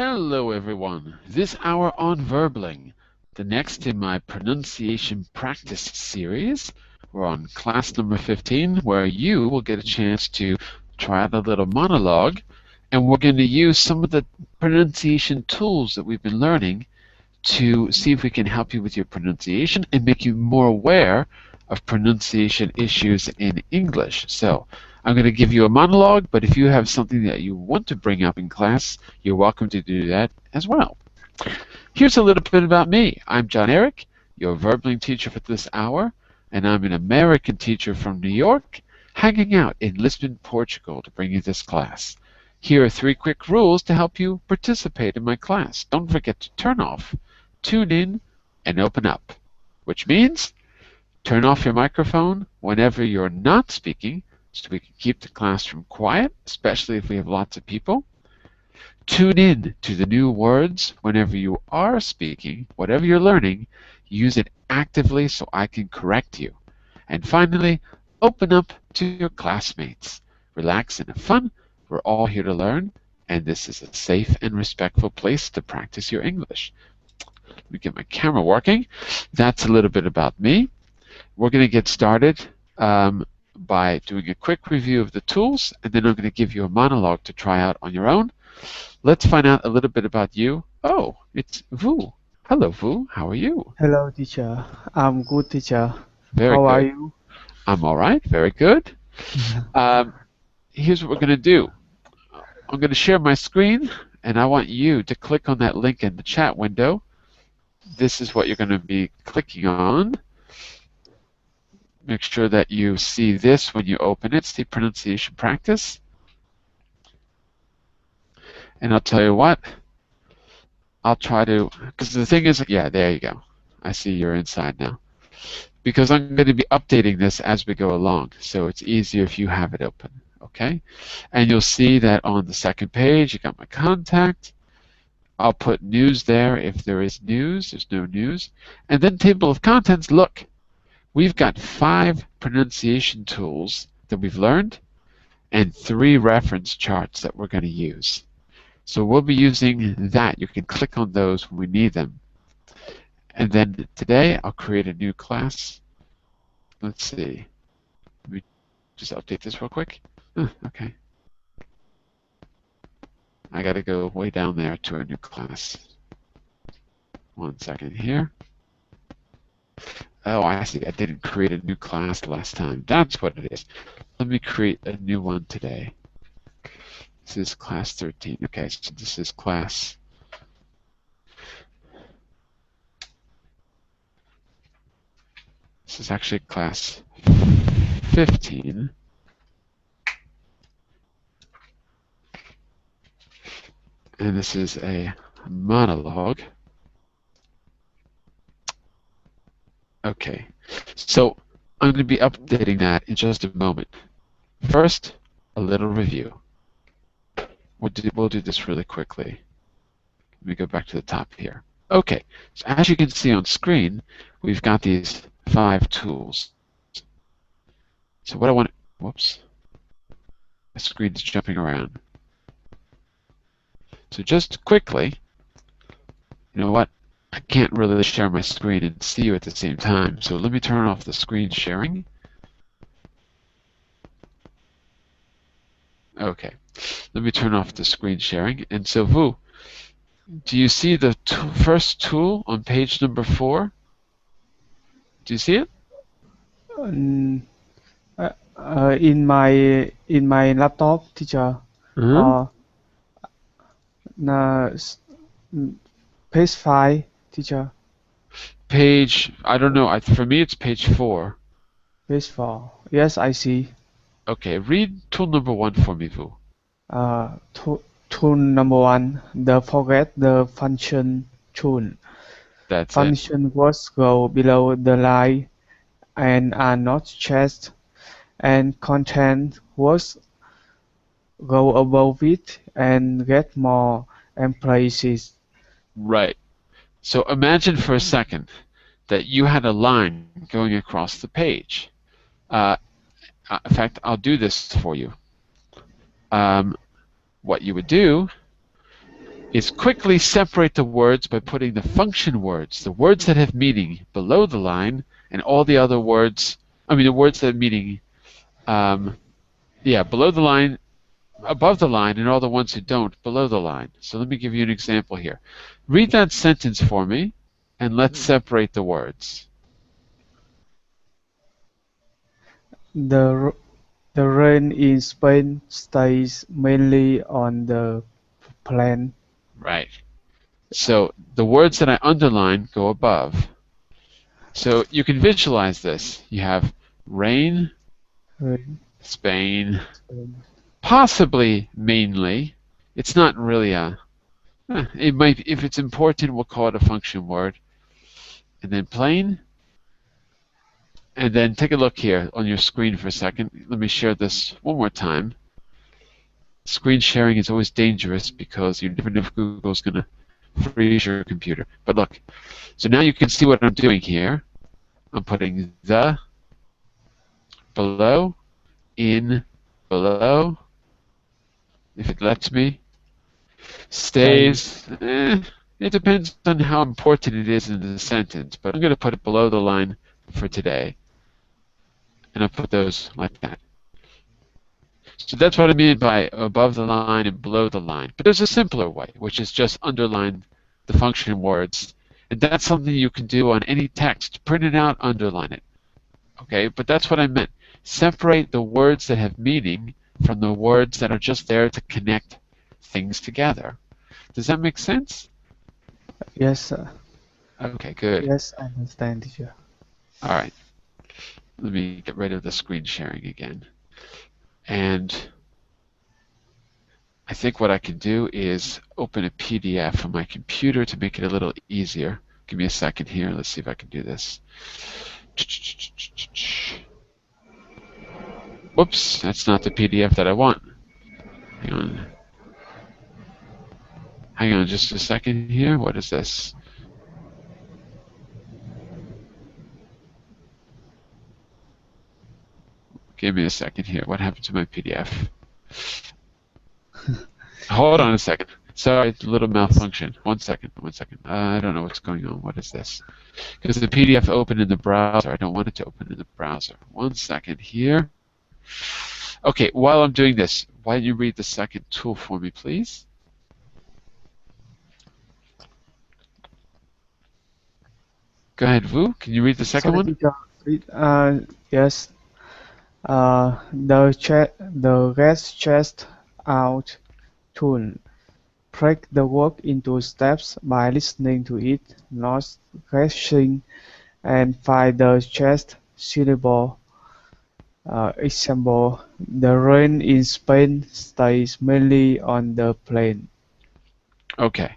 Hello everyone. This hour on Verbling, the next in my pronunciation practice series. We're on class number 15, where you will get a chance to try out a little monologue, and we're going to use some of the pronunciation tools that we've been learning to see if we can help you with your pronunciation and make you more aware of pronunciation issues in English. So I'm going to give you a monologue, but if you have something that you want to bring up in class, you're welcome to do that as well. Here's a little bit about me. I'm Jon-Eric, your Verbling teacher for this hour, and I'm an American teacher from New York, hanging out in Lisbon, Portugal to bring you this class. Here are 3 quick rules to help you participate in my class. Don't forget to turn off, tune in, and open up, which means turn off your microphone whenever you're not speaking so we can keep the classroom quiet, especially if we have lots of people. Tune in to the new words whenever you are speaking. Whatever you're learning, use it actively so I can correct you. And finally, open up to your classmates. Relax and have fun. We're all here to learn, and this is a safe and respectful place to practice your English. Let me get my camera working. That's a little bit about me. We're going to get started by doing a quick review of the tools, and then I'm going to give you a monologue to try out on your own. Let's find out a little bit about you. Oh, it's Vu. Hello, Vu. How are you? Hello, teacher. I'm good, teacher. Very How good. are you? I'm all right. Very good. Here's what we're going to do. I'm going to share my screen, and I want you to click on that link in the chat window. This is what you're going to be clicking on. Make sure that you see this when you open it. See pronunciation practice. And I'll tell you what, I'll try to, because the thing is, yeah, there you go. I see you're inside now. Because I'm going to be updating this as we go along, so it's easier if you have it open, okay? And you'll see that on the second page, you got my contact. I'll put news there if there is news. There's no news. And then table of contents, look. We've got 5 pronunciation tools that we've learned and 3 reference charts that we're going to use. So we'll be using that. You can click on those when we need them. And then today I'll create a new class. Let's see. Let me just update this real quick. Okay. I got to go way down there to a new class. 1 second here. Oh, I see. I didn't create a new class last time. That's what it is. Let me create a new one today. This is class 13. Okay, so this is class. This is actually class 15. And this is a monologue. Okay, so I'm going to be updating that in just a moment. First, a little review. We'll do this really quickly. Let me go back to the top here. Okay, so as you can see on screen, we've got these 5 tools. So what I want, whoops, the screen's jumping around. So just quickly, you know what? I can't really share my screen and see you at the same time. So let me turn off the screen sharing. Okay, let me turn off the screen sharing. And so, Vu, do you see the first tool on page number 4? Do you see it? In my laptop, teacher. Page 5, teacher. Page, I don't know. For me, it's page 4. Page 4. Yes, I see. Okay, read tool number 1 for me, Vu. Tool number 1, the forget the function tool. That's function words go below the line and are not changed, and content words go above it and get more emphasis. Right. So imagine for a second that you had a line going across the page. In fact, I'll do this for you. What you would do is quickly separate the words by putting the function words, the words that have meaning, below the line, and all the other words, the words that have meaning, below the line, above the line, and all the ones who don't, below the line. So let me give you an example here. Read that sentence for me, and let's separate the words. The rain in Spain stays mainly on the plain. Right. So the words that I underline go above. So you can visualize this. You have rain, Rain, Spain, Spain. possibly mainly. It's not really it might, if it's important, we'll call it a function word. And then plain. And then take a look here on your screen for a second. Let me share this one more time. Screen sharing is always dangerous because you never know if Google's going to freeze your computer. But look, so now you can see what I'm doing here. I'm putting the, below, in, below, if it lets me, stays, it depends on how important it is in the sentence, but I'm going to put it below the line for today. And I'll put those like that. So that's what I mean by above the line and below the line. But there's a simpler way, which is just underline the function words. And that's something you can do on any text. Print it out, underline it. Okay, but that's what I meant. Separate the words that have meaning from the words that are just there to connect things together. Does that make sense? Yes, sir. Okay, good. Yes, I understand, teacher. All right. Let me get rid of the screen sharing again. And I think what I can do is open a PDF on my computer to make it a little easier. Give me a second here. Let's see if I can do this. Whoops, that's not the PDF that I want. Hang on. Hang on just a second here. What is this? Give me a second here. What happened to my PDF? Hold on a second. Sorry, it's a little malfunction. One second. I don't know what's going on. What is this? Because the PDF opened in the browser. I don't want it to open in the browser. 1 second here. Okay, while I'm doing this, why don't you read the second tool for me, please? Go ahead, Vu. Can you read the second one? Teacher. Yes. The get chest out tool. Break the work into steps by listening to it, not guessing, and find the chest syllable. Example: the rain in Spain stays mainly on the plain. Okay.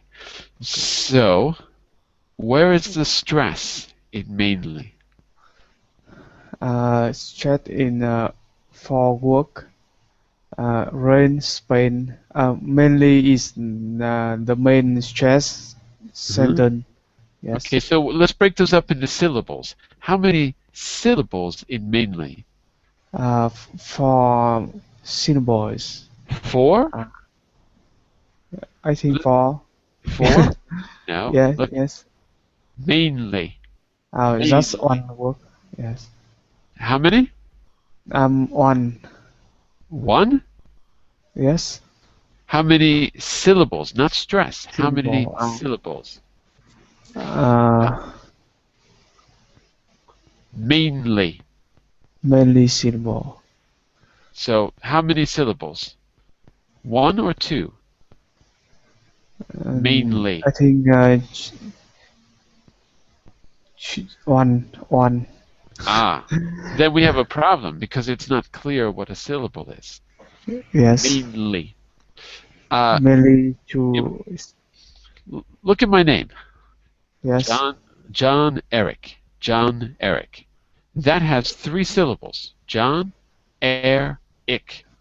So, where is the stress in mainly? Stress in for work. Rain Spain mainly is the main stress sentence. Yes. Okay, so let's break those up into syllables. How many syllables in mainly? For syllables. 4? I think for. 4? No. Yes. Look, Yes. mainly. Just one word. Yes. How many? One. 1? Yes. How many syllables? Not stress. How many Syllable, syllables? Mainly. Mainly syllable. So, how many syllables? 1 or 2? Mainly. I think one. Ah, then we have a problem because it's not clear what a syllable is. Yes. Mainly. Mainly two. Look at my name. Yes. Jon-Eric. Jon-Eric. That has 3 syllables. Jon-Eric.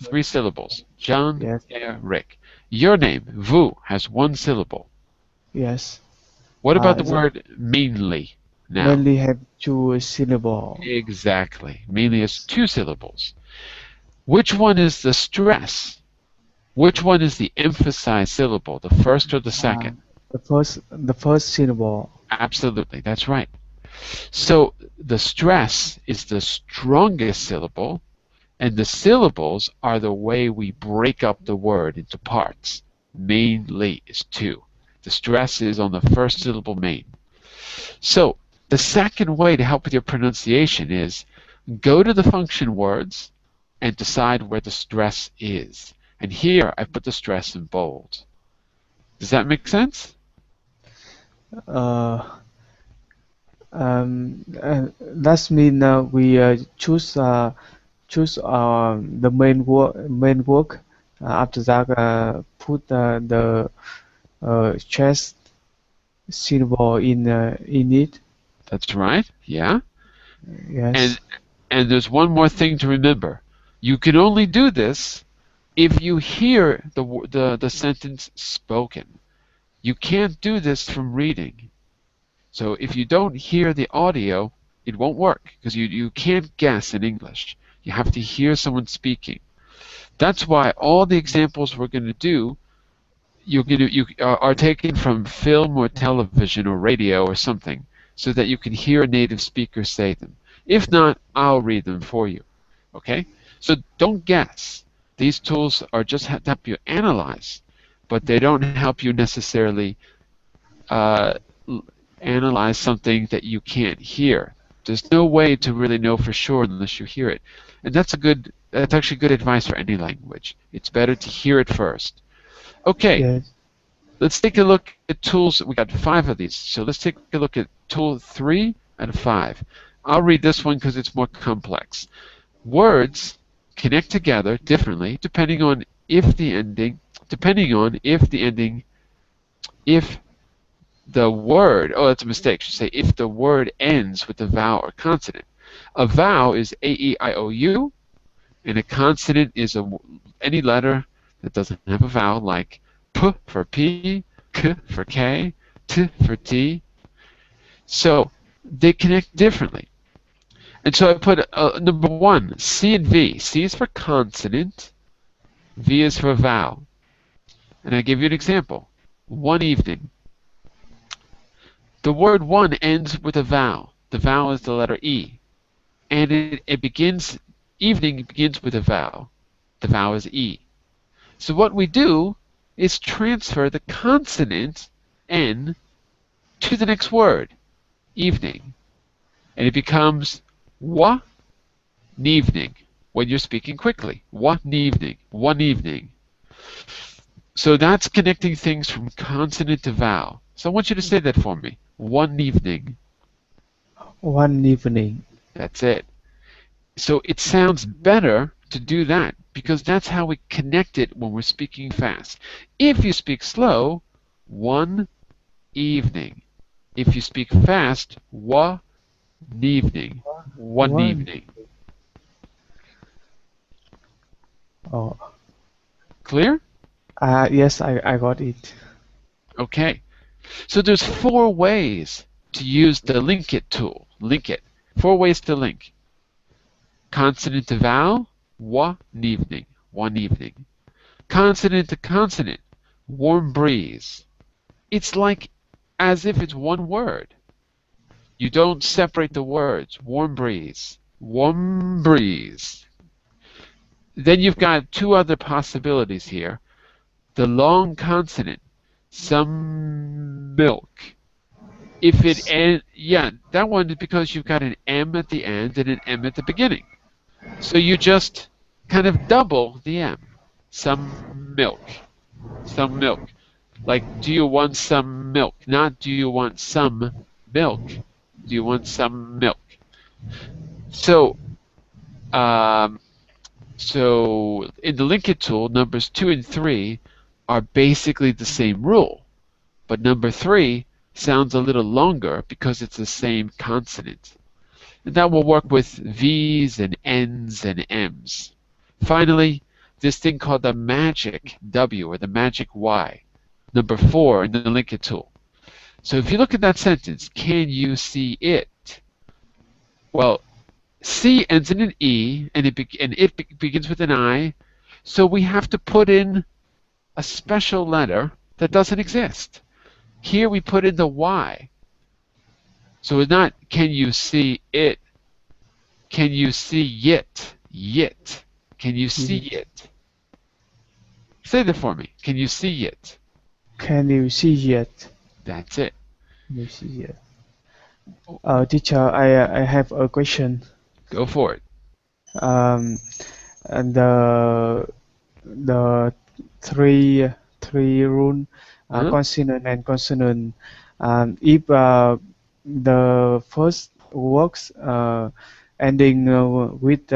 3 syllables. Jon-Eric. Your name, Vu, has 1 syllable. Yes. What about the word mainly now? Mainly have 2 syllables. Exactly. Mainly has 2 syllables. Which one is the stress? Which one is the emphasized syllable, the first or the second? The first syllable. Absolutely, that's right. So the stress is the strongest syllable, and the syllables are the way we break up the word into parts. Mainly is two. The stress is on the first syllable main. So the second way to help with your pronunciation is go to the function words and decide where the stress is. And here I put the stress in bold. Does that make sense? Uh, that means we choose the main work. After that, put the chest syllable in it. That's right. Yeah. Yes. And there's one more thing to remember. You can only do this if you hear the sentence spoken. You can't do this from reading. So if you don't hear the audio, it won't work because you can't guess in English. You have to hear someone speaking. That's why all the examples we're going to do you are taken from film or television or radio or something so that you can hear a native speaker say them. If not, I'll read them for you. Okay? So don't guess. These tools are just to help you analyze, but they don't help you necessarily analyze something that you can't hear. There's no way to really know for sure unless you hear it. And that's actually good advice for any language. It's better to hear it first. Okay, Yes. let's take a look at tools. We got 5 of these. So let's take a look at tool 3 and 5. I'll read this one because it's more complex. Words connect together differently depending on if the word, oh, that's a mistake. I should say if the word ends with a vowel or consonant. A vowel is A-E-I-O-U, and a consonant is any letter that doesn't have a vowel, like P for P, K for K, T for T. So they connect differently. And so I put number 1, C and V. C is for consonant, V is for vowel. And I give you an example. One evening. The word one ends with a vowel. The vowel is the letter E. And evening begins with a vowel. The vowel is E. So what we do is transfer the consonant N to the next word, evening. And it becomes wa evening when you're speaking quickly. One evening. So that's connecting things from consonant to vowel. So I want you to say that for me. One evening. One evening. That's it. So it sounds better to do that because that's how we connect it when we're speaking fast. If you speak slow, one evening. If you speak fast, one evening. One evening. Oh. Clear? Yes, I got it. Okay. So there's 4 ways to use the Linkit tool. Linkit. 4 ways to link. Consonant to vowel, one evening. Consonant to consonant, warm breeze. It's like as if it's one word. You don't separate the words. Warm breeze. Then you've got 2 other possibilities here. The long consonant, some milk. If it ends, that one is because you've got an M at the end and an M at the beginning. So you just kind of double the M. Some milk. Like, do you want some milk? Not do you want some milk. Do you want some milk? So, so in the Linkit tool, numbers 2 and 3 are basically the same rule. But number 3 sounds a little longer because it's the same consonant. And that will work with V's and N's and M's. Finally, this thing called the magic W or the magic Y, number 4 in the Linkit tool. So if you look at that sentence, can you see it? Well, C ends in an E and it begins with an I, so we have to put in a special letter that doesn't exist. Here we put in the Y. So it's not can you see it, can you see it, yit. Can you see it? Say that for me. Can you see it? Can you see it? That's it. Can you see it? Teacher, I have a question. Go for it. Um, and the three rule, Huh? consonant and consonant. If the first words ending with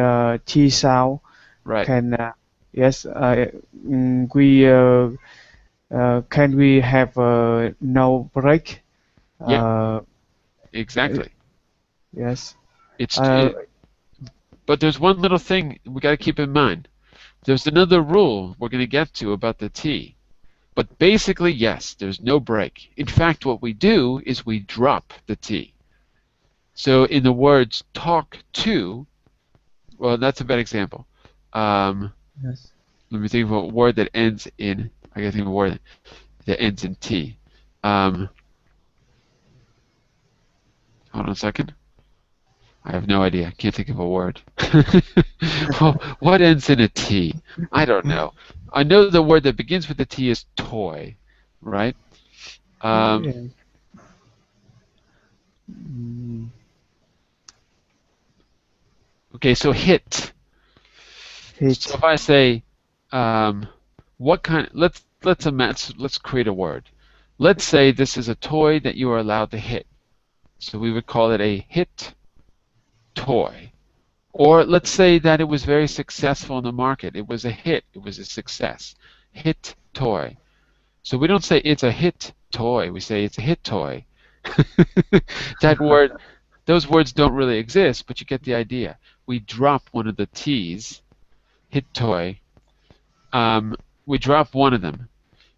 T sound, Right. can yes, can we have no break? Yep. Uh, Exactly. yes. It's Uh, but there's one little thing we got to keep in mind. There's another rule we're going to get to about the T. But basically, yes, there's no break. In fact, what we do is we drop the T. So in the words talk to, well, that's a bad example. yes. Let me think of a word that ends in, I gotta think of a word that ends in T. Hold on a second. I have no idea. I can't think of a word. Well, what ends in a T? I don't know. I know the word that begins with a T is toy, right? Yeah. Mm, Okay, so hit. So hit. if I say, what kind? Let's create a word. Let's say this is a toy that you are allowed to hit. So we would call it a hit toy. Or let's say that it was very successful in the market. It was a hit. It was a success. Hit toy. So we don't say it's a hit toy. We say it's a hit toy. That word, those words don't really exist, but you get the idea. We drop one of the T's, hit toy. We drop one of them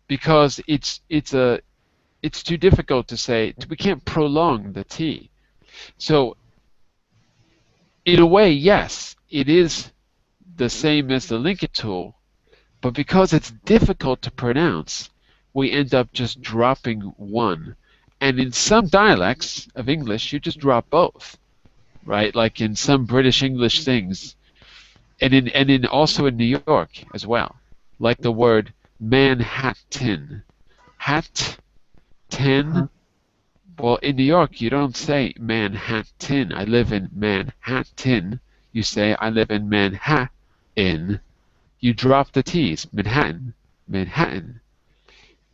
because it's too difficult to say. We can't prolong the T. So in a way, yes, it is the same as the Linkit tool, but because it's difficult to pronounce, we end up just dropping one. And in some dialects of English, you just drop both, right? Like in some British English things, and in also in New York as well, like the word Manhattan. Hat, ten. Uh-huh. Well, in New York, you don't say Manhattan. I live in Manhattan. You say I live in Manhattan. You drop the T's. Manhattan, Manhattan.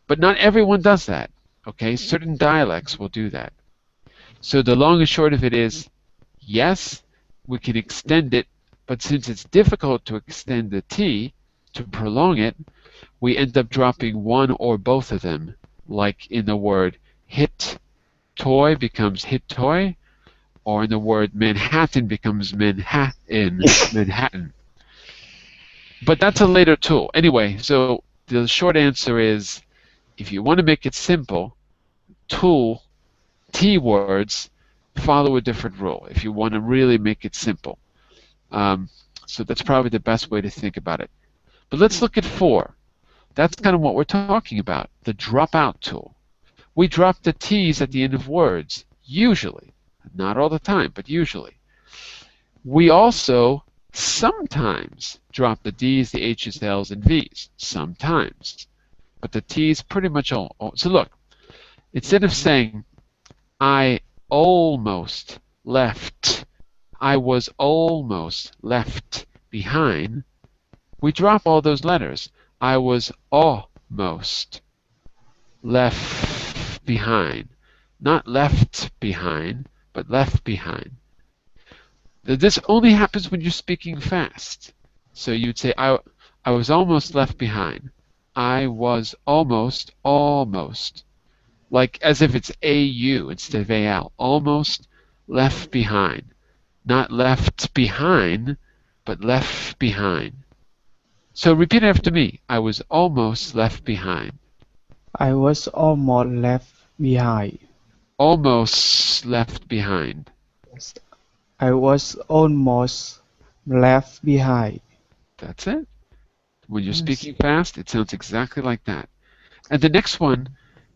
But not everyone does that. Okay, certain dialects will do that. So the long and short of it is, yes, we can extend it, but since it's difficult to extend the T, to prolong it, we end up dropping one or both of them, like in the word hit toy becomes hit toy, or in the word Manhattan becomes Manhattan, Manhattan. But that's a later tool. Anyway, so the short answer is, if you want to make it simple, tool, T words, follow a different rule if you want to really make it simple. So that's probably the best way to think about it. But let's look at 4. That's kind of what we're talking about, the dropout tool. We drop the T's at the end of words, usually. Not all the time, but usually. We also sometimes drop the D's, the H's, L's, and V's. Sometimes. But the T's pretty much all. So look, instead of saying, I almost left, I was almost left behind, we drop all those letters. I was almost left behind. Not left behind, but left behind. This only happens when you're speaking fast. So you'd say, I was almost left behind. I was almost, like as if it's AU instead of AL. Almost left behind. Not left behind, but left behind. So repeat after me. I was almost left behind. I was almost left behind. Almost left behind. I was almost left behind. That's it. When you're Yes. speaking fast, it sounds exactly like that. And the next one,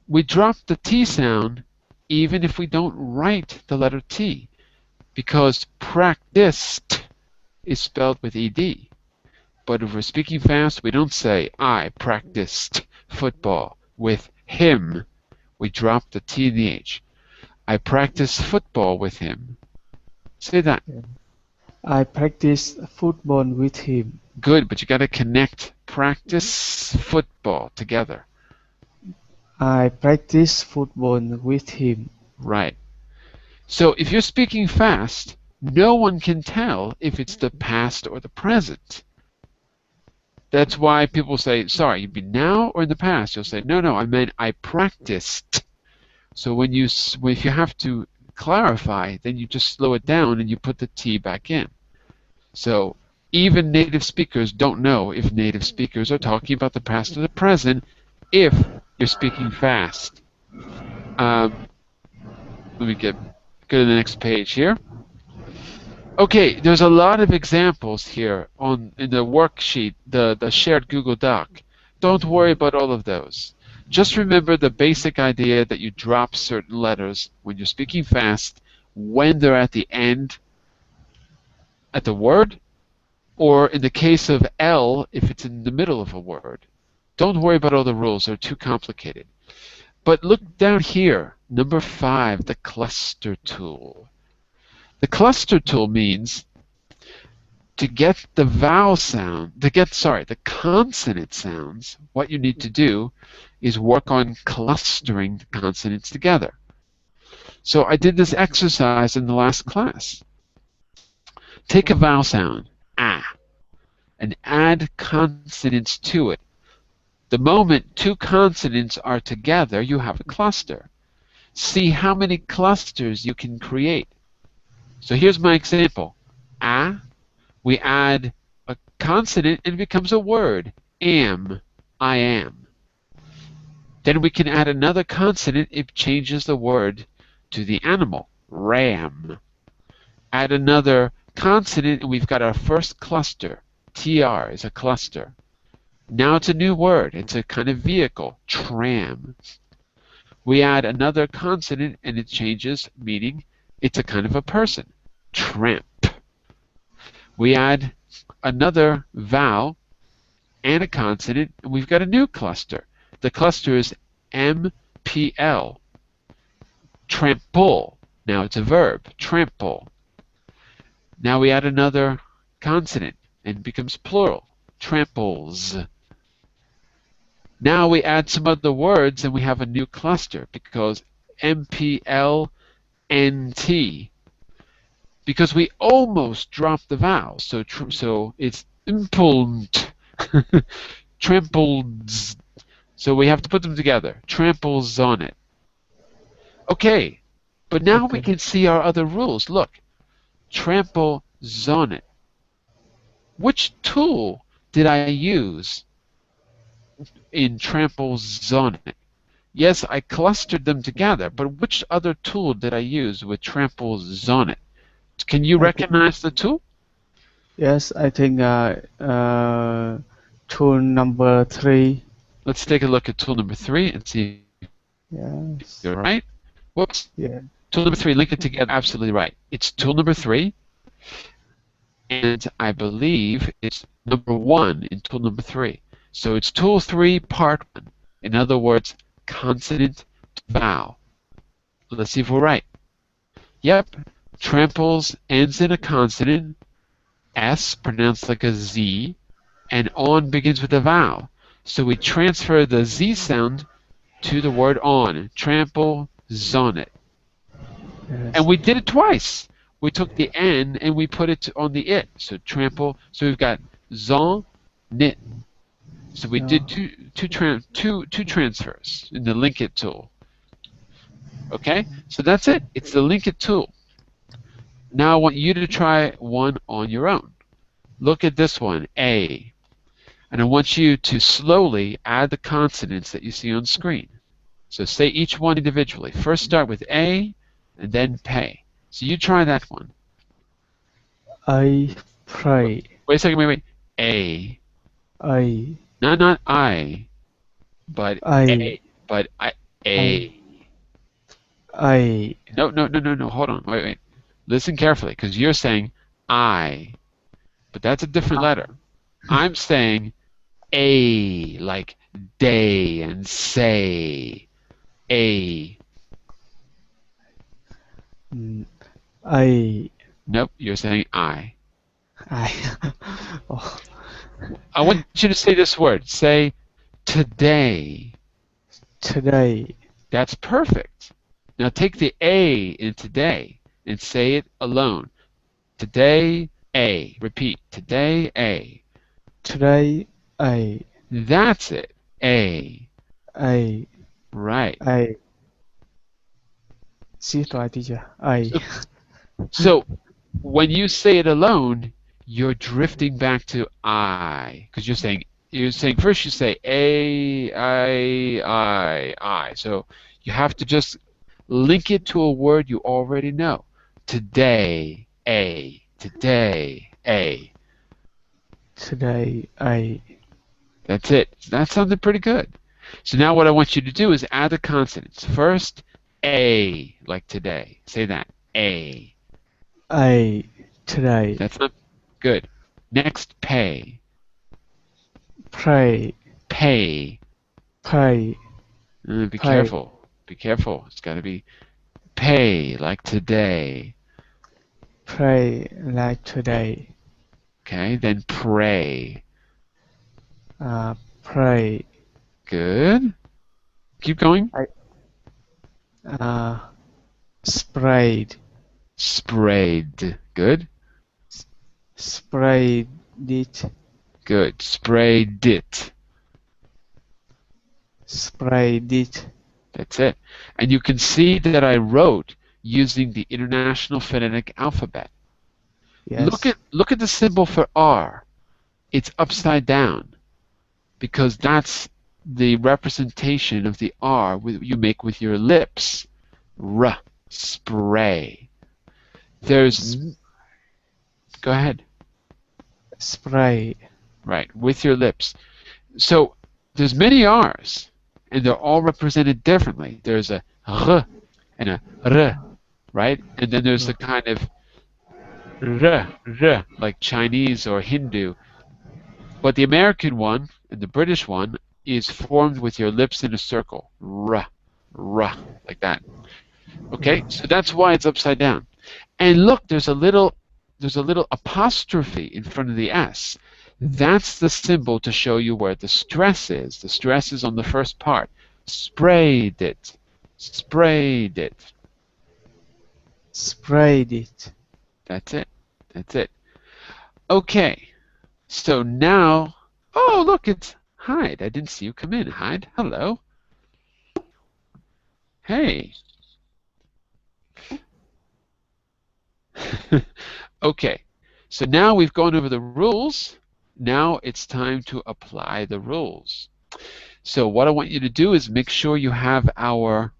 we drop the T sound even if we don't write the letter T, because practiced is spelled with ED. But if we're speaking fast, we don't say, I practiced football with him. We drop the T and the H. I practiced football with him. Say that. Yeah. I practice football with him. Good, but you got to connect practice football together. I practice football with him. Right. So if you're speaking fast, no one can tell if it's the past or the present. That's why people say, sorry, you mean now or in the past? You'll say, no, I meant I practiced. So when if you have to clarify, then you just slow it down and you put the T back in. So even native speakers don't know if native speakers are talking about the past or the present if you're speaking fast. Let me go to the next page here. Okay, there's a lot of examples here in the worksheet, the shared Google Doc. Don't worry about all of those. Just remember the basic idea that you drop certain letters when you're speaking fast when they're at the end at the word, or in the case of L, if it's in the middle of a word. Don't worry about all the rules, they're too complicated. But look down here, number 5, the cluster tool. The cluster tool means to get the the consonant sounds, what you need to do is work on clustering the consonants together. So I did this exercise in the last class. Take a vowel sound, ah, and add consonants to it. The moment two consonants are together, you have a cluster. See how many clusters you can create. So here's my example. Ah, we add a consonant and it becomes a word. Am, I am. Then we can add another consonant, it changes the word to the animal. Ram. Add another consonant and we've got our first cluster. TR is a cluster. Now it's a new word. It's a kind of vehicle. Tram. We add another consonant and it changes, meaning it's a kind of a person. Tramp. We add another vowel and a consonant, and we've got a new cluster. The cluster is MPL. Trample. Now it's a verb. Trample. Now we add another consonant and it becomes plural. Tramples. Now we add some other words and we have a new cluster because MPLNT. Because we almost dropped the vowel, so it's impulnt, tramples. So we have to put them together. Tramples on it. Okay, but now we can see our other rules. Look, trample on it. Which tool did I use in tramples on it? Yes, I clustered them together, but which other tool did I use with tramples on it? Can you recognize the tool? Yes, I think tool number 3. Let's take a look at tool number 3 and see if Yes. you're right. Whoops. Yeah. Tool number 3, link it together. Absolutely right. It's tool number 3, and I believe it's number 1 in tool number 3. So it's tool 3, part 1. In other words, consonant to vowel. Let's see if we're right. Yep. Tramples ends in a consonant, S pronounced like a Z, and on begins with a vowel. So we transfer the Z sound to the word on. Trample, zon it. Yes. And we did it twice. We took the N and we put it on the it. So trample. So we've got zon, nit. So we did two transfers in the Linkit tool. Okay? So that's it. It's the Linkit tool. Now I want you to try one on your own. Look at this one, A. And I want you to slowly add the consonants that you see on screen. So say each one individually. First start with A and then pay. So you try that one. I pray. Wait a second, wait. A. A, No, not I, but A, A. But I, A, A. A. No, no, no, no, no. Hold on. Wait, wait. Listen carefully, because you're saying I, but that's a different letter. I'm saying A, like day and say. A. Mm, A, Nope, you're saying I. I. Oh, I want you to say this word. Say today. today, That's perfect. Now take the A in today and say it alone. Today, A. Repeat. Today, A. today, A, That's it. A. A, Right. A. See, try teacher. A, So, so when you say it alone, you're drifting back to I, because you're saying first you say A, I. So you have to just link it to a word you already know. Today, A. Today, A. today, A. That's it. That sounded pretty good. So now what I want you to do is add the consonants. First, A, like today. Say that. A. A, today, That's not good. Next, pay. pray, Pay. pay, Be pay, careful. Be careful. It's got to be pay, like today. pray like today. Okay, then pray. Pray. Good. Keep going. Uh, sprayed, Sprayed. Good. sprayed it, Good. Sprayed it. sprayed it. That's it. And you can see that I wrote using the International Phonetic Alphabet. Yes. Look at the symbol for R. It's upside down because that's the representation of the R you make with your lips. R. Spray. Go ahead. Spray. Right, with your lips. So there's many R's, and they're all represented differently. There's a R and a R, right? And then there's the kind of R, like Chinese or Hindu. But the American one and the British one is formed with your lips in a circle. R, like that. Okay, so that's why it's upside down. And look, there's a little apostrophe in front of the S. That's the symbol to show you where the stress is. The stress is on the first part. Sprayed it. Sprayed it. Sprayed it. That's it. That's it. Okay. So now, oh, look, it's Hyde. I didn't see you come in, Hyde. Hello. Hey. Okay. So now we've gone over the rules. Now it's time to apply the rules. So what I want you to do is make sure you have our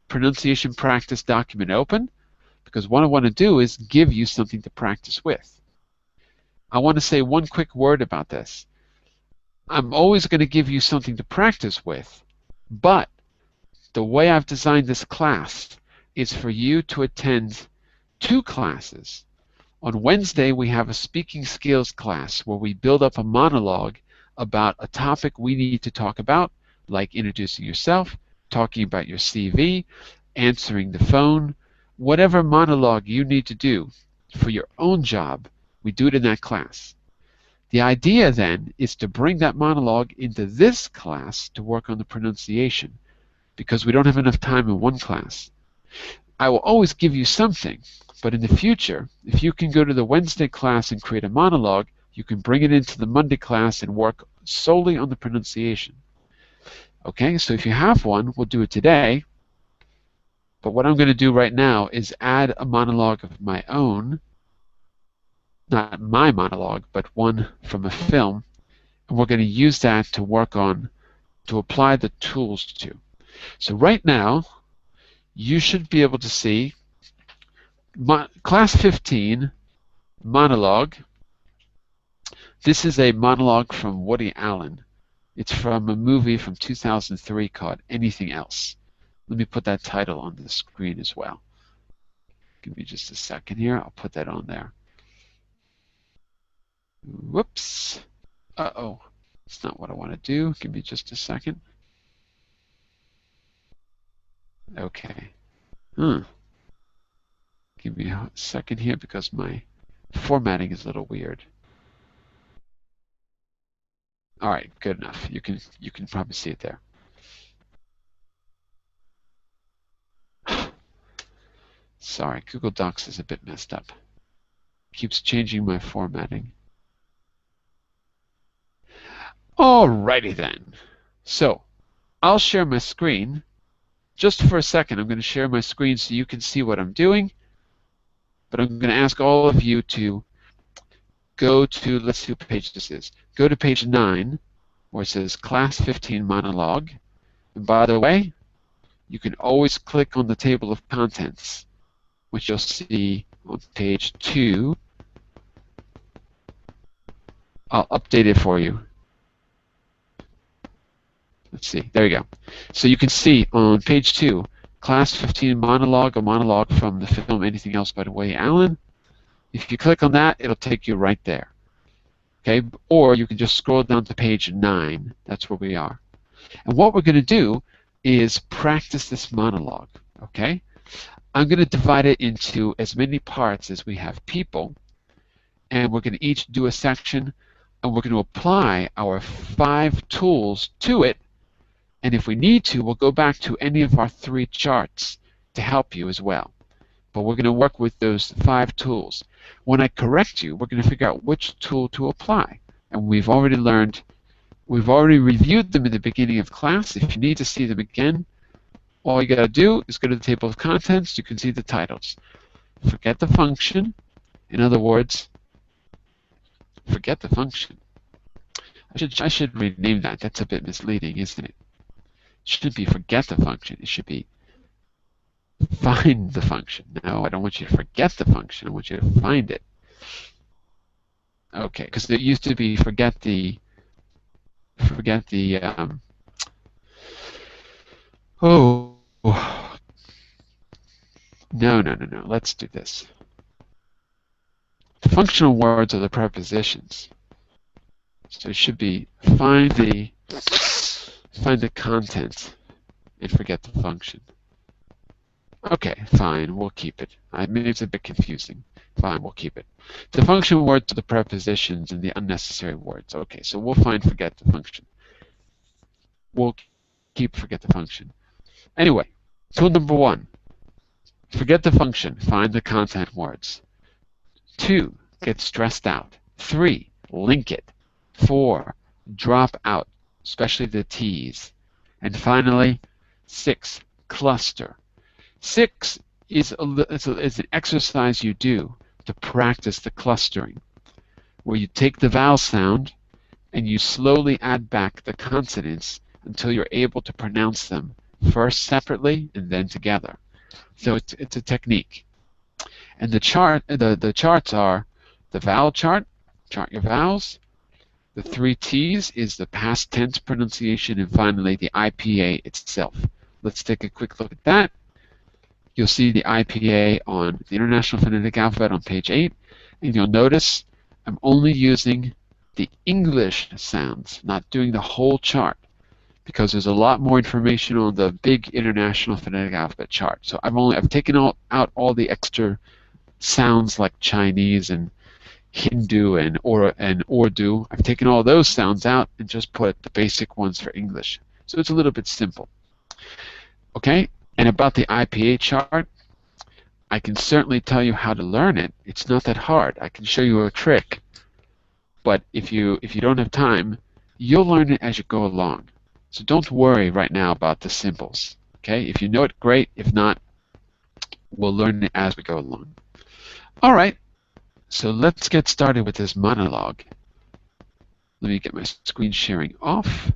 pronunciation practice document open, because what I want to do is give you something to practice with. I want to say one quick word about this. I'm always going to give you something to practice with, but the way I've designed this class is for you to attend 2 classes. On Wednesday, we have a speaking skills class where we build up a monologue about a topic we need to talk about, like introducing yourself, talking about your CV, answering the phone, whatever monologue you need to do for your own job, we do it in that class. The idea then is to bring that monologue into this class to work on the pronunciation, because we don't have enough time in one class. I will always give you something, but in the future, if you can go to the Wednesday class and create a monologue, you can bring it into the Monday class and work solely on the pronunciation. Okay, so if you have one, we'll do it today. But what I'm going to do right now is add a monologue of my own, not my monologue, but one from a film, and we're going to use that to work on, to apply the tools to. So right now, you should be able to see class 15 monologue. This is a monologue from Woody Allen. It's from a movie from 2003 called Anything Else. Let me put that title on the screen as well. Give me just a second here. I'll put that on there. Whoops. Uh-oh. It's not what I want to do. Give me just a second. Okay. Give me a second here because my formatting is a little weird. All right, good enough. You can probably see it there. Sorry, Google Docs is a bit messed up. Keeps changing my formatting. Alrighty then. So, I'll share my screen. Just for a second, I'm going to share my screen so you can see what I'm doing. But I'm going to ask all of you to go to, let's see what page this is. Go to page 9, where it says Class 15 Monologue. And by the way, you can always click on the table of contents, which you'll see on page 2. I'll update it for you. Let's see, there you go. So you can see on page 2, Class 15 Monologue, a monologue from the film Anything Else by Woody Allen. If you click on that, it'll take you right there. Okay, or you can just scroll down to page 9. That's where we are. And what we're going to do is practice this monologue. Okay, I'm going to divide it into as many parts as we have people, and we're going to each do a section, and we're going to apply our 5 tools to it. And if we need to, we'll go back to any of our 3 charts to help you as well. But we're going to work with those 5 tools. When I correct you, we're going to figure out which tool to apply. And we've already reviewed them in the beginning of class. If you need to see them again, all you got to do is go to the table of contents. You can see the titles. Forget the function. In other words, forget the function. I should rename that. That's a bit misleading, isn't it? It shouldn't be forget the function. It should be find the function. No, I don't want you to forget the function. I want you to find it. Okay, because it used to be forget the oh no. Let's do this. The functional words are the prepositions. So it should be find the content and forget the function. Okay, fine, we'll keep it. I mean, it's a bit confusing. Fine, we'll keep it. The function words are the prepositions and the unnecessary words. Okay, so we'll find forget the function. We'll keep forget the function. Anyway, tool number 1. Forget the function. Find the content words. 2. Get stressed out. 3. Link it. 4. Drop out, especially the T's. And finally, 6. Cluster. 6 is an exercise you do to practice the clustering, where you take the vowel sound and you slowly add back the consonants until you're able to pronounce them first separately and then together. So it's a technique. And the charts are the vowel chart your vowels. The 3 T's is the past tense pronunciation, and finally the IPA itself. Let's take a quick look at that. You'll see the IPA on the International Phonetic Alphabet on page 8, and you'll notice I'm only using the English sounds, not doing the whole chart, because there's a lot more information on the big International Phonetic Alphabet chart. So I've taken out all the extra sounds like Chinese and Hindu and Urdu. I've taken all those sounds out and just put the basic ones for English. So it's a little bit simple. Okay? And about the IPA chart, I can certainly tell you how to learn it. It's not that hard. I can show you a trick. But if you don't have time, you'll learn it as you go along. So don't worry right now about the symbols. Okay? If you know it, great. If not, we'll learn it as we go along. All right. So let's get started with this monologue. Let me get my screen sharing off.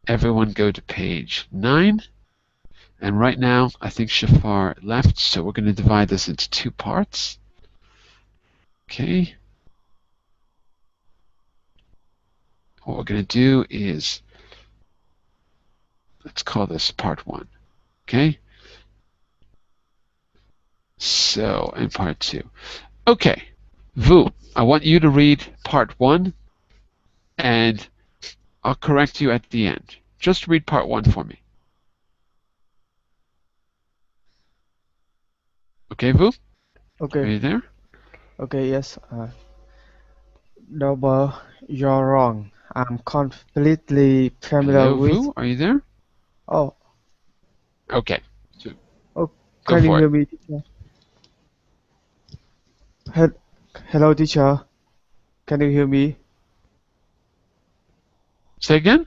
Everyone go to page 9. And right now, I think Shafar left, so we're going to divide this into 2 parts. Okay. what we're going to do is, let's call this part 1. Okay? So, and part 2. Okay. Vu, I want you to read part 1, and I'll correct you at the end. Just read part 1 for me. Okay, Vu? Are Okay. you there? Okay. Yes. Double. You're wrong. I'm completely familiar Hello, with. Vu? Are you there? Oh. Okay. So, Oh. go Can you for it. hear me, teacher? Hello, teacher. Can you hear me? Say again?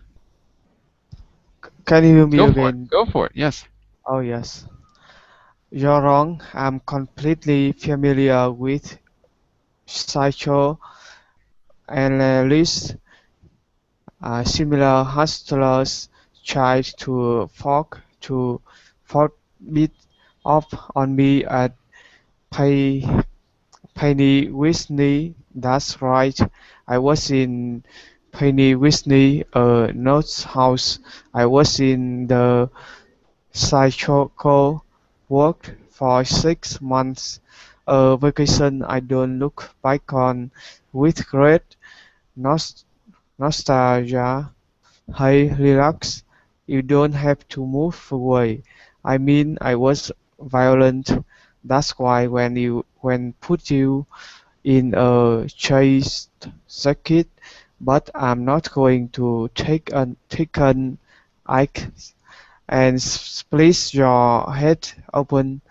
Can you hear me Go for it. again? Go for it. Yes. Oh, yes. You're wrong. I'm completely familiar with psychoanalysis. Similar hustlers tried to forbid off on me at Pay, Penny Whitney. That's right. I was in Penny Whitney, a notes house. I was in the psycho worked for 6 months. A vacation I don't look back on with great nost- nostalgia. Hey, relax. You don't have to move away. I mean, I was violent. That's why when put you in a chase circuit, but I'm not going to take an axe and split your head open.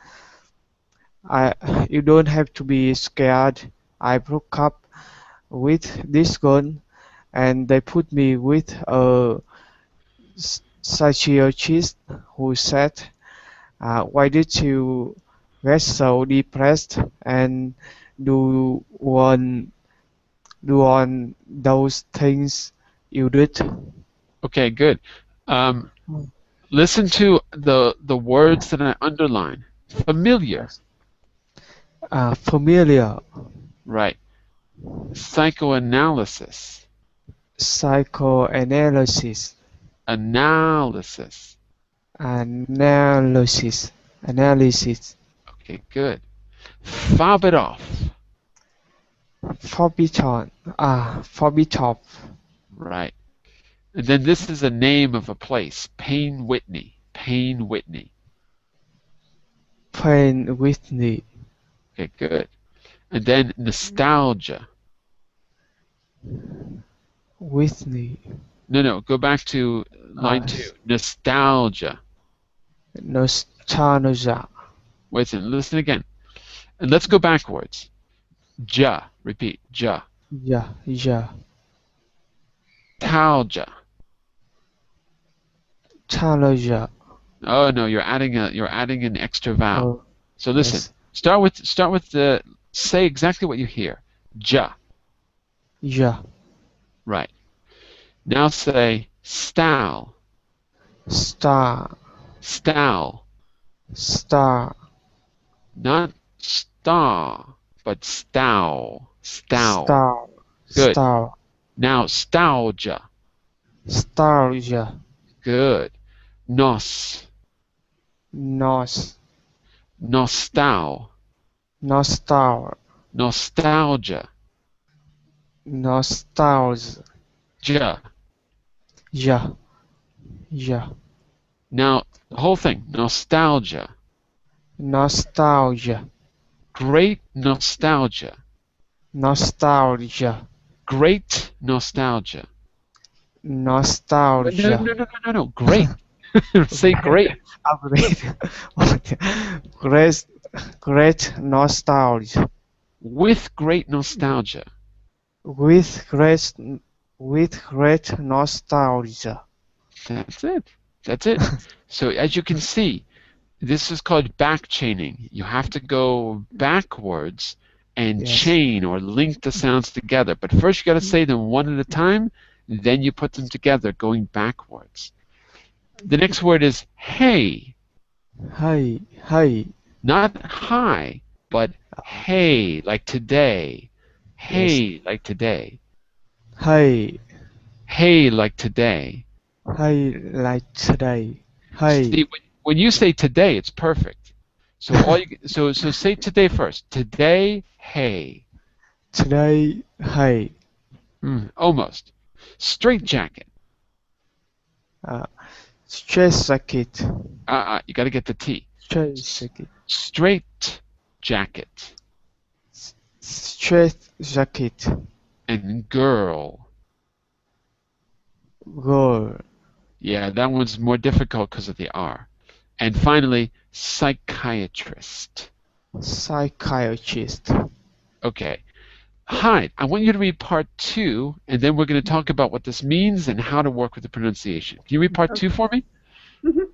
You don't have to be scared. I broke up with this girl, and they put me with a psychiatrist who said, "Why did you get so depressed and do one do on those things you did?" Okay, good. Um, listen to the words that I underline. Familiar. Yes. Familiar. Right. Psychoanalysis. Psychoanalysis. Analysis. Analysis. Analysis. Okay, good. Fob it off. Forbidden. Forbidden. Right. And then this is a name of a place. Payne Whitney. Payne Whitney. Pain Whitney. Okay, good. And then nostalgia. Whitney. No, go back to line Uh, 2. Nostalgia. Nostalgia. Wait a minute, listen again. And let's go backwards. Ja. Repeat. Ja. Yeah, yeah. Nostalgia. Nostalgia. Oh no, you're adding an extra vowel. Oh, So listen. yes. Start with the say exactly what you hear. Ja. Yeah. Right. Now say style. Star. Style. Star. Not star, but stow. Stow. Star. Good. Star. Now nostalgia. Nostalgia. Good. Nos. Nos. Nostal. Nostal. Nostalgia. Nostalgia. Ja. Yeah. Yeah. Now the whole thing. Nostalgia. Nostalgia. Great nostalgia. Nostalgia. Great nostalgia. Nostalgia. No. Great. Say great. Upgrade. Great, great nostalgia. With great nostalgia. With great, with great nostalgia. That's it. That's it. So as you can see, this is called back chaining. You have to go backwards and Yes. chain or link the sounds together. But first you got to say them one at a time, then you put them together going backwards. The next word is hey. Hey, hey. Not hi, but hey, like today. Hey, like today. Hey, Hey, like today. Hey, like today. Hey, See, when you say today, it's perfect. So so say today first. Today, hey. today. Hey, Almost. Straight jacket. uh, stress jacket. You got to get the T. Stress jacket. Straight jacket. Stress jacket. And girl. Girl. Yeah, that one's more difficult because of the R. And finally, psychiatrist. Psychiatrist. Okay. Hyde, I want you to read part 2, and then we're going to talk about what this means and how to work with the pronunciation. Can you read part 2 for me? Mhm.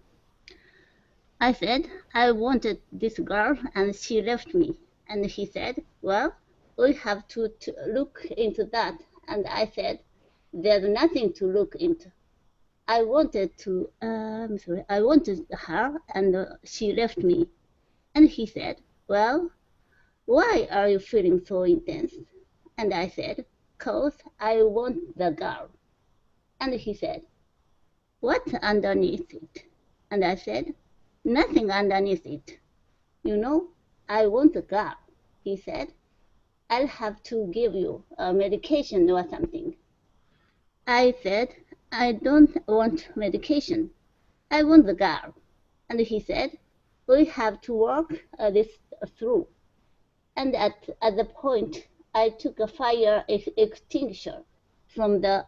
I said, I wanted this girl and she left me. And he said, well, we have to look into that. And I said, there's nothing to look into. I wanted her and she left me. And he said, well, why are you feeling so intense? And I said, 'cause I want the girl. And he said, what's underneath it? And I said, nothing underneath it. You know, I want a girl. He said, I'll have to give you a medication or something. I said, I don't want medication. I want the girl. And he said, we have to work this through. And at the point, I took a fire extinguisher from the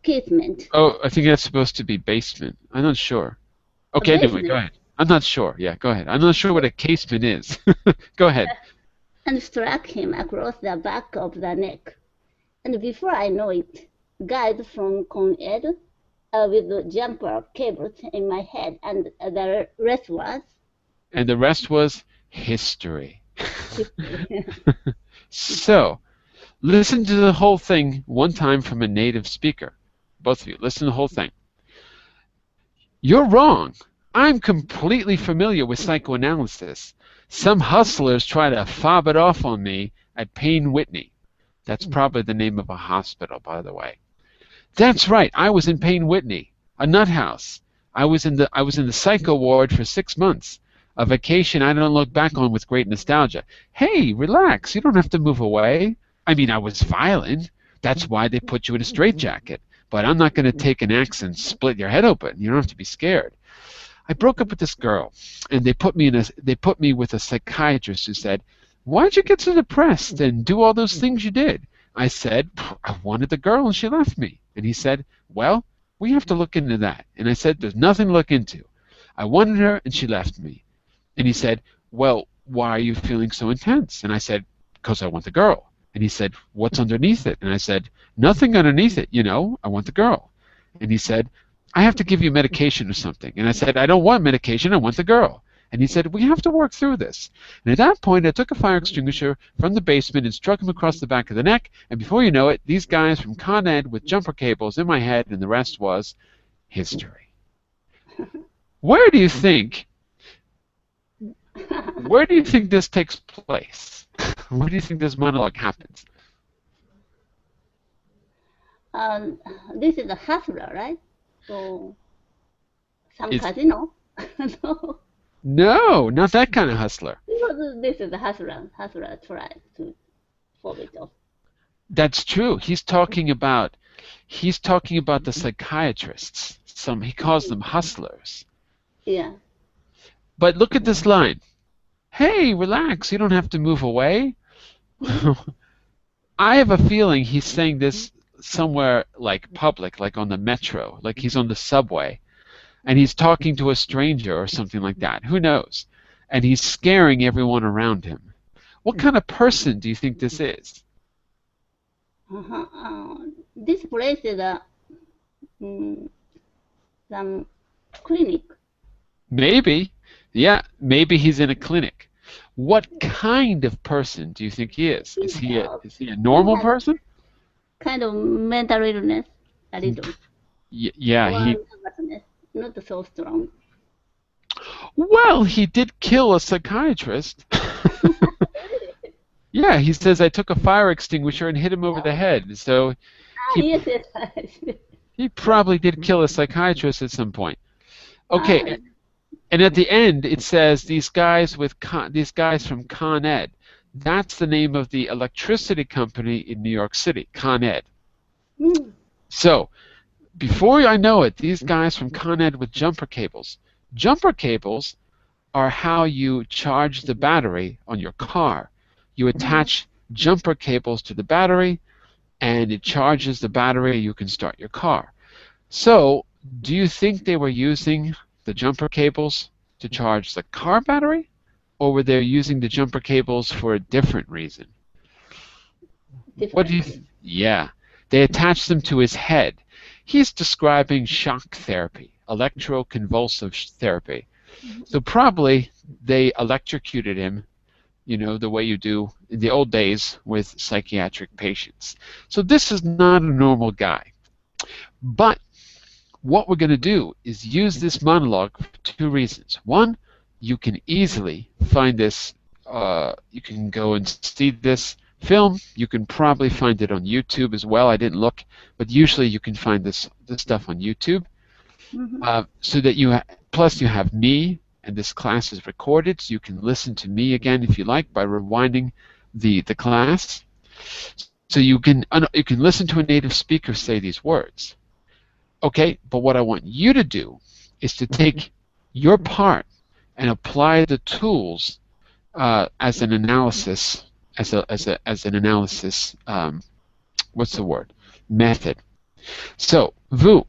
casement. Oh, I think that's supposed to be basement. I'm not sure. Okay, anyway, go ahead. I'm not sure. Yeah, go ahead. I'm not sure what a casement is. Go ahead. And struck him across the back of the neck. And before I know it, guys from Con Ed with jumper cables in my head, and the rest was? And the rest was history. So, listen to the whole thing one time from a native speaker. Both of you, listen to the whole thing. You're wrong. I'm completely familiar with psychoanalysis. Some hustlers try to fob it off on me at Payne Whitney. That's probably the name of a hospital, by the way. That's right. I was in Payne Whitney, a nut house. I was in the psycho ward for 6 months. A vacation I don't look back on with great nostalgia. Hey, relax. You don't have to move away. I mean, I was violent. That's why they put you in a straitjacket. But I'm not going to take an axe and split your head open. You don't have to be scared. I broke up with this girl, and they put me with a psychiatrist who said, "Why'd you get so depressed and do all those things you did?" I said, "I wanted the girl and she left me." And he said, "Well, we have to look into that." And I said, "There's nothing to look into. I wanted her and she left me." And he said, "Well, why are you feeling so intense?" And I said, "Because I want the girl." And he said, "What's underneath it?" And I said, "Nothing underneath it, you know, I want the girl." And he said, "I have to give you medication or something." And I said, "I don't want medication, I want the girl." And he said, "We have to work through this." And at that point, I took a fire extinguisher from the basement and struck him across the back of the neck. And before you know it, these guys from Con Ed with jumper cables in my head, and the rest was history. Where do you think this takes place? Where do you think this monologue happens? This is a hustler, right? So, some casino? No. No, not that kind of hustler. This is a hustler. Hustler tried to forbid off. That's true. He's talking about the psychiatrists. He calls them hustlers. Yeah. But look at this line. Hey, relax. You don't have to move away. I have a feeling he's saying this somewhere like public, like on the metro, like he's on the subway, and he's talking to a stranger or something like that. Who knows? And he's scaring everyone around him. What kind of person do you think this is? This place is some clinic. Maybe. Yeah, maybe he's in a clinic. What kind of person do you think he is? Is he a normal person? Kind of mental illness, a little. Yeah, not so strong. Well, he did kill a psychiatrist. Yeah, he says I took a fire extinguisher and hit him over the head. So Yes, yes. He probably did kill a psychiatrist at some point. Okay, Ah, and at the end it says these guys from Con Ed. That's the name of the electricity company in New York City, Con Ed. mm, So before I know it, these guys from Con Ed with jumper cables. Jumper cables are how you charge the battery on your car. You attach jumper cables to the battery, and it charges the battery. You can start your car. So, do you think they were using the jumper cables to charge the car battery, or were they using the jumper cables for a different reason? What do you? Yeah, they attached them to his head. He's describing shock therapy, electroconvulsive therapy. So probably they electrocuted him, you know, the way you do in the old days with psychiatric patients. So this is not a normal guy. But what we're going to do is use this monologue for two reasons. One, you can easily find this, you can go and see this film. You can probably find it on YouTube as well. I didn't look, but usually you can find this stuff on YouTube. So that plus you have me, and this class is recorded, so you can listen to me again if you like by rewinding the class. So you can listen to a native speaker say these words. Okay, but what I want you to do is to take your part and apply the tools as an analysis, as an analysis. What's the word? Method. So, Vu,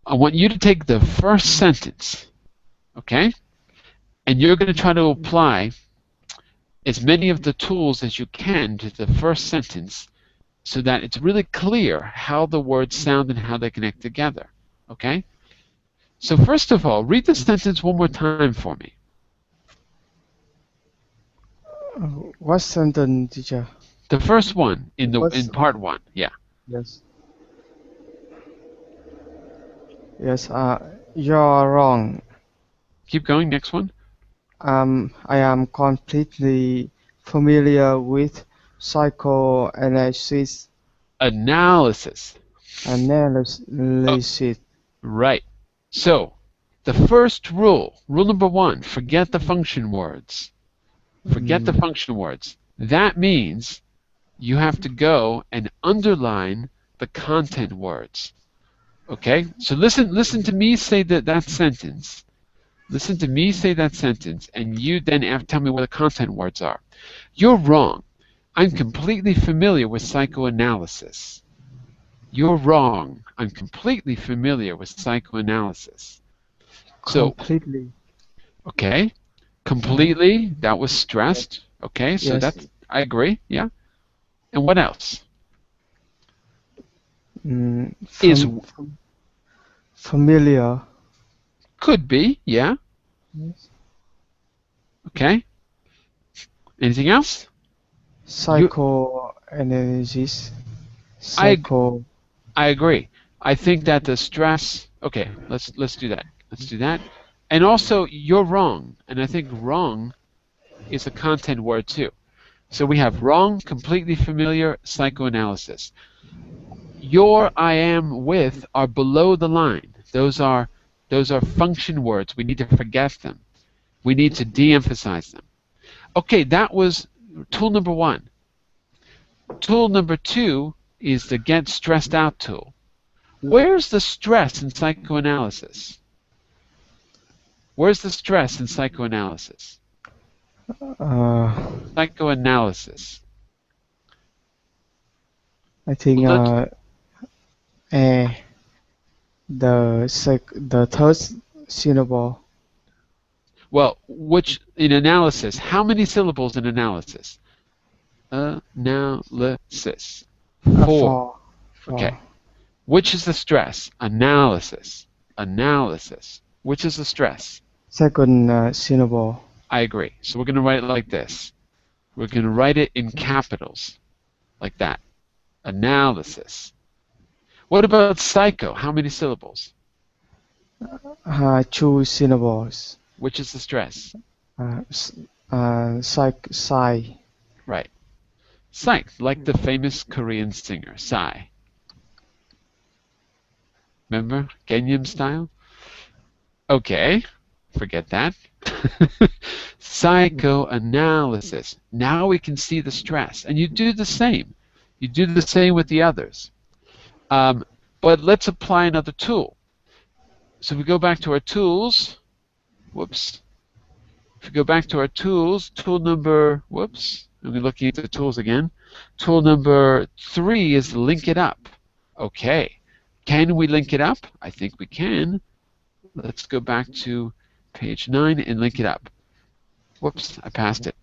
I want you to take the first sentence, okay, and you're going to try to apply as many of the tools as you can to the first sentence, so that it's really clear how the words sound and how they connect together, okay? So first of all, read the sentence one more time for me. What sentence, teacher? The first one in part one, yeah. Yes. Yes, you're wrong. Keep going, next one. I am completely familiar with psychoanalysis. Analysis. Analysis. Right. So, the first rule number one, forget the function words. Forget the function words. That means you have to go and underline the content words. Okay? So listen to me say that sentence. Listen to me say that sentence, and you then have to tell me what the content words are. You're wrong. I'm completely familiar with psychoanalysis. You're wrong. I'm completely familiar with psychoanalysis. So, completely. Okay. Completely, that was stressed. Okay, so Yes. I agree, yeah. And what else? Is familiar. Could be, yeah. Yes. Okay. Anything else? Psychoanalysis. I agree. I think that the stress. Okay, let's do that. Let's do that. And also, you're wrong, and I think wrong is a content word too. So we have wrong, completely familiar, psychoanalysis. Your, I am, with are below the line. Those are function words. We need to forget them. We need to de-emphasize them. Okay, that was tool number one. Tool number two is the get stressed out tool. Where's the stress in psychoanalysis? Where's the stress in psychoanalysis? Psychoanalysis. I think the third syllable. Well, which in analysis? How many syllables in analysis? Analysis. Four. Okay. Which is the stress? Analysis. Analysis. Which is the stress? Second syllable. I agree. So we're going to write it like this. We're going to write it in capitals, like that. Analysis. What about psycho? How many syllables? 2 syllables. Which is the stress? Psy. Right. Psych, like the famous Korean singer, Psy. Remember? Genyam style? Okay, forget that. Psychoanalysis. Now we can see the stress. And you do the same. You do the same with the others. But let's apply another tool. So we go back to our tools. Whoops. If we go back to our tools, tool number, whoops, I'm looking at the tools again. Tool number 3 is link it up. Okay. Can we link it up? I think we can. Let's go back to page 9 and link it up. Whoops, I passed it.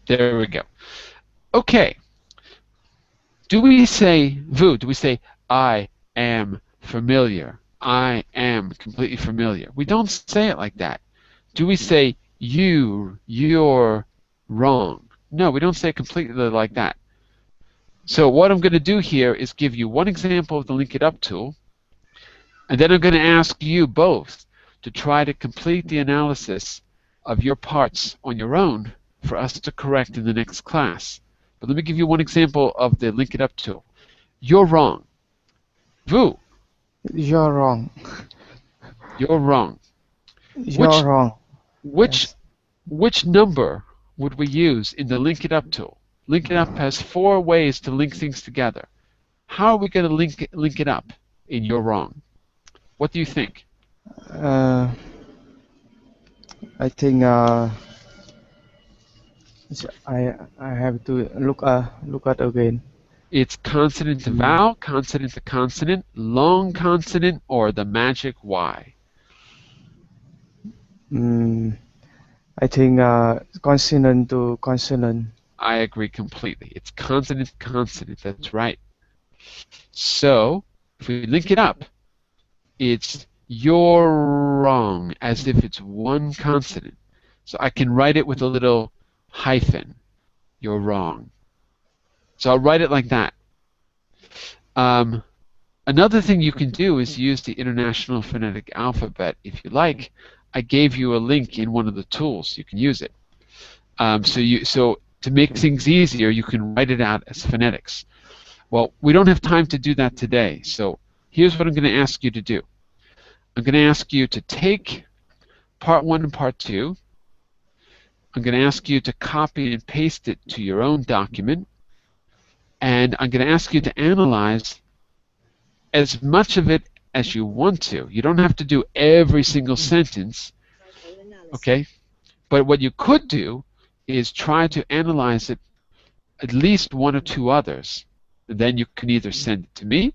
There we go. Okay. Do we say, Vu, do we say, I am familiar? I am completely familiar. We don't say it like that. Do we say, you're wrong? No, we don't say it completely like that. So what I'm going to do here is give you one example of the Link It Up tool, and then I'm going to ask you both to try to complete the analysis of your parts on your own for us to correct in the next class. But let me give you one example of the Link It Up tool. You're wrong. Vu. You're wrong. You're wrong. You're wrong. Which number would we use in the Link It Up tool? Link It Up has 4 ways to link things together. How are we going to link it up in You're Wrong? What do you think? I think I have to look at again. It's consonant to vowel, consonant to consonant, long consonant, or the magic Y. I think consonant to consonant. I agree completely. It's consonant to consonant. That's right. So if we link it up, it's you're wrong, as if it's one consonant. So I can write it with a little hyphen. You're wrong. So I'll write it like that. Another thing you can do is use the International Phonetic Alphabet if you like. I gave you a link in one of the tools. You can use it. So to make things easier, you can write it out as phonetics. Well, we don't have time to do that today. So here's what I'm going to ask you to do. I'm going to ask you to take part 1 and part 2. I'm going to ask you to copy and paste it to your own document. And I'm going to ask you to analyze as much of it as you want to. You don't have to do every single sentence, okay? But what you could do is try to analyze it, at least 1 or 2 others. And then you can either send it to me,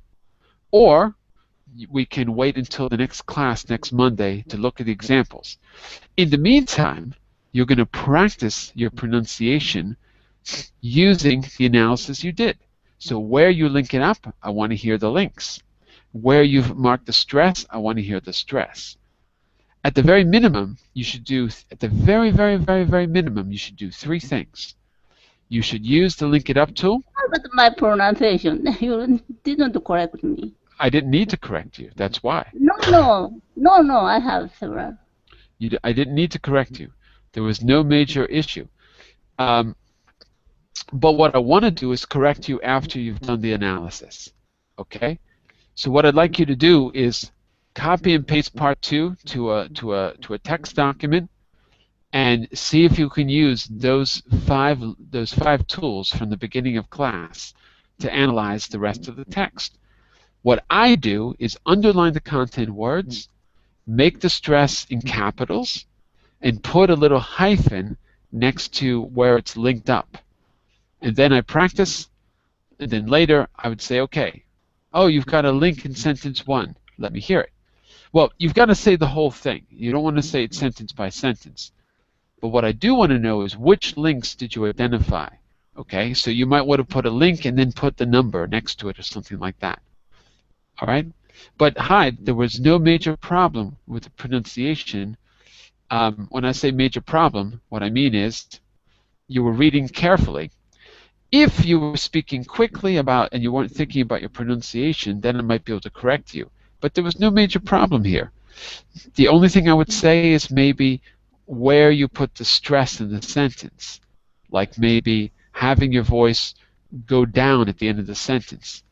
or we can wait until the next class next Monday to look at the examples. In the meantime, you're going to practice your pronunciation using the analysis you did. So where you link it up, I want to hear the links. Where you've marked the stress, I want to hear the stress. At the very minimum, you should do, at the very, very, very, very minimum, you should do 3 things. You should use the Link It Up tool. But my pronunciation, you didn't correct me. I didn't need to correct you. That's why. No, I have several. I didn't need to correct you. There was no major issue. But what I want to do is correct you after you've done the analysis. Okay? So what I'd like you to do is copy and paste part 2 to a text document, and see if you can use those five tools from the beginning of class to analyze the rest of the text. What I do is underline the content words, make the stress in capitals, and put a little hyphen next to where it's linked up. And then I practice, and then later I would say, okay, oh, you've got a link in sentence 1. Let me hear it. Well, you've got to say the whole thing. You don't want to say it sentence by sentence. But what I do want to know is which links did you identify? Okay, so you might want to put a link and then put the number next to it or something like that. All right? But hi, there was no major problem with the pronunciation. When I say major problem, what I mean is you were reading carefully. If you were speaking quickly and you weren't thinking about your pronunciation, then I might be able to correct you. But there was no major problem here. The only thing I would say is maybe where you put the stress in the sentence, like maybe having your voice go down at the end of the sentence.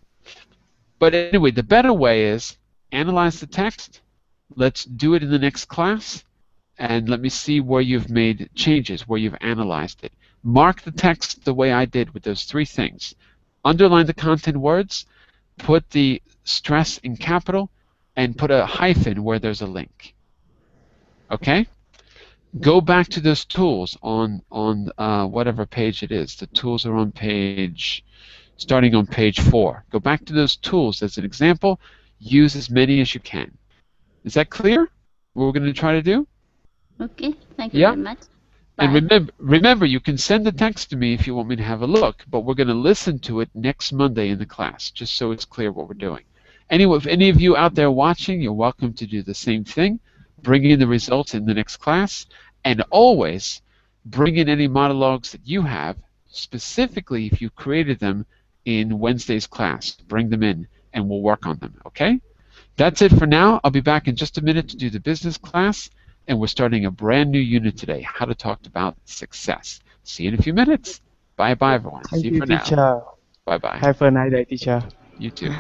But anyway, the better way is analyze the text. Let's do it in the next class. And let me see where you've made changes, where you've analyzed it. Mark the text the way I did with those 3 things. Underline the content words, put the stress in capital, and put a hyphen where there's a link. Okay? Go back to those tools on whatever page it is. The tools are on starting on page 4. Go back to those tools as an example. Use as many as you can. Is that clear? What we're going to try to do? Okay, thank you very much. Bye. And remember, you can send the text to me if you want me to have a look, but we're going to listen to it next Monday in the class, just so it's clear what we're doing. Anyway, if any of you out there watching, you're welcome to do the same thing. Bring in the results in the next class, and always bring in any monologues that you have, specifically if you created them in Wednesday's class. Bring them in, and we'll work on them, okay? That's it for now. I'll be back in just a minute to do the business class. And we're starting a brand new unit today, how to talk about success. See you in a few minutes. Bye-bye, everyone. Thank See you you, for now. teacher. Bye-bye. Have a nice day, teacher. You too.